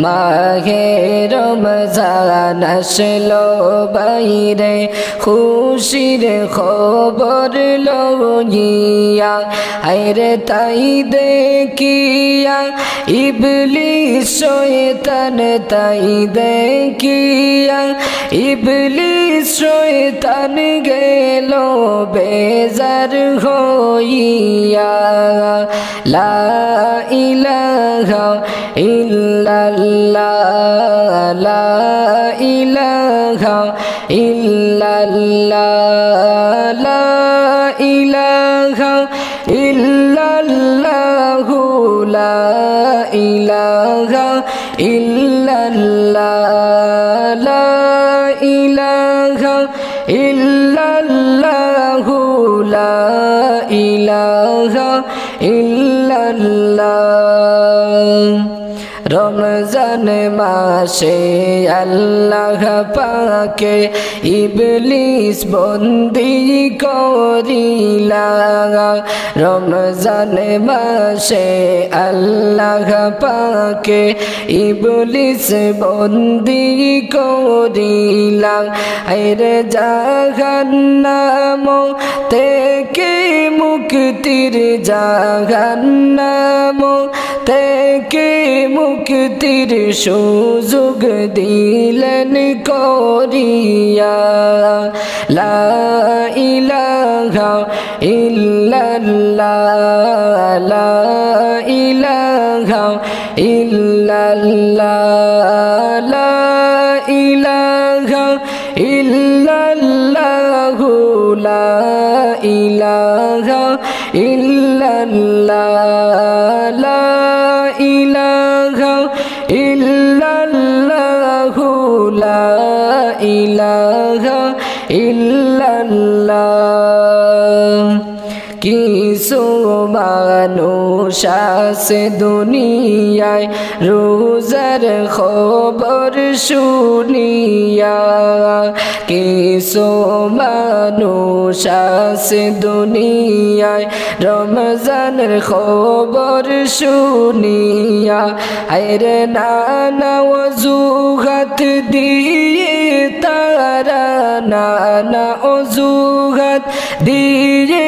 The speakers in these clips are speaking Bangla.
মাহে রমজান আসলো বাইরে খুশির খবর লইয়া আইরে তাই দেখিয়া ইবলিস শয়তান তাই দেখিয়া ইবলিস শয়তান গেল বেজার হইয়া লা ইলাহা ইল্লাল্লাহ লা ইলাহা ইল্লাল্লাহ লা ইলাহা ইল্লাল্লাহু লা ইলাহা ইল্লাল্লাহ লা ইলাহা ইল্লাল্লাহু লা ইলাহা ইল্লাল্লাহ রমজান মাসে আল্লাহ পাকে ইবলিস বন্দি করিলা রমজান মাসে আল্লাহ পাকে ইবলিস বন্দি করিলা আইরে জাহান্নাম থেকে মুক্তির জাহান্নাম থেকে মুক্তির সুযোগ দিলেন করিয়া লা ইলাহা ইল্লাল্লাহ লা ইলাহা ইল্লাল্লাহ লা ইলাহা ইল্লাল্লাহু লা ইলাহা ইল্লাল্লাহ লা ইলাহা ইল্লাল্লাহু লা ইলাহা ইল্লাল্লাহ কিছু মানুষ আছে দুনিয়ায় রোজার খবর শুনিয়া কিছু মানুষ আছে দুনিয়ায় রমজানের খবর শুনিয়া আইরে নানা অজুহাত দিয়ে তারা নানা অজুহাত দিয়ে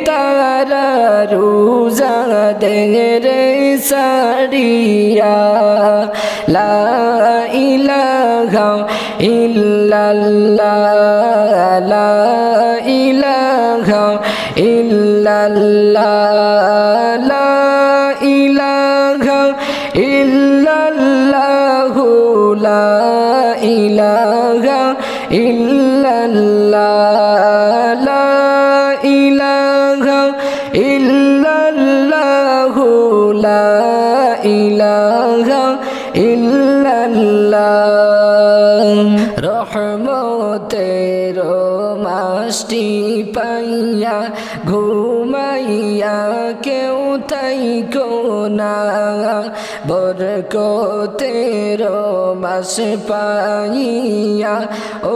তারা রোজা দের সারিয়া লা ইলাহা ইল্লাল্লাহ লা ইলাহা ইল্লাল্লাহ লা ইলাহা ইল্লাল্লাহু লা ইলাহা ইল্লাল্লাহ লা ইলাহা ইল্লাল্লাহু লা ইলাহা ইল্লাল্লাহ রহমতের মাসটি পাইয়া ঘুমাইয়া কেউ থাইকো না বরকতের মাস পাইয়া ও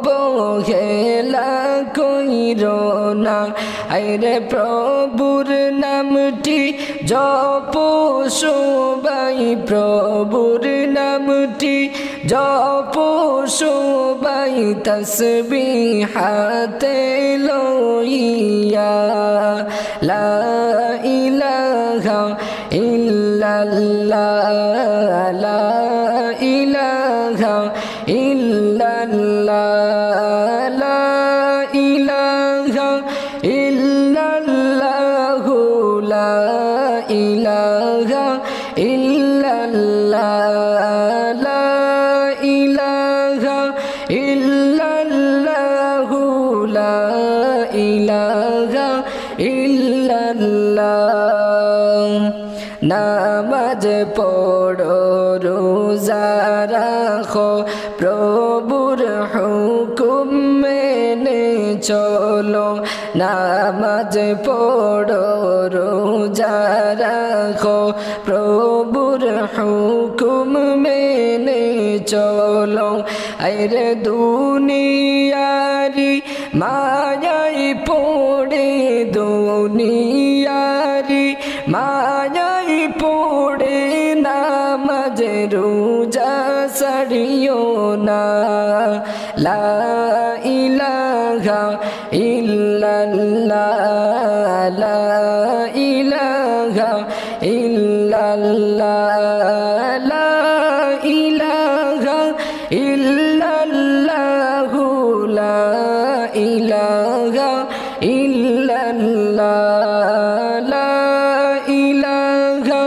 বহেলা কইরো না আইরে প্রভুর নামটি জপ সবাই প্রভুর নামটি জপ সবাই তসবিহ হাতে লইয়া লা ইলাহা ইল্লাল্লাহ লা ইলাহা ইল্লাল্লাহ লা ইলাহা ইল্লাল্লাহু লা ইলাহা ইল্লাল্লাহ লা ইলাহা ইল্লাল্লাহু লা ইলাহা ইল্লাল্লাহ নামাজ পড়ো রোজা রাখো প্রভুর হুকুম মেনে চলো নামাজ পড়ো রোজা রাখো প্রভুর হুকুম মেনে চলো আইরে দুনিয়ারি মায়াই পড়ে দুনিয়ারি মায়াই পড়ে নামাজ রোজা রোজা ছাড়িও না লা ইলাহা ইল্লাল্লাহ লা ইলাহা ইল্লাল্লাহ লা ইলাহা ইল্লাল্লাহ লা ইলাহা ইল্লাল্লাহ লা ইলাহা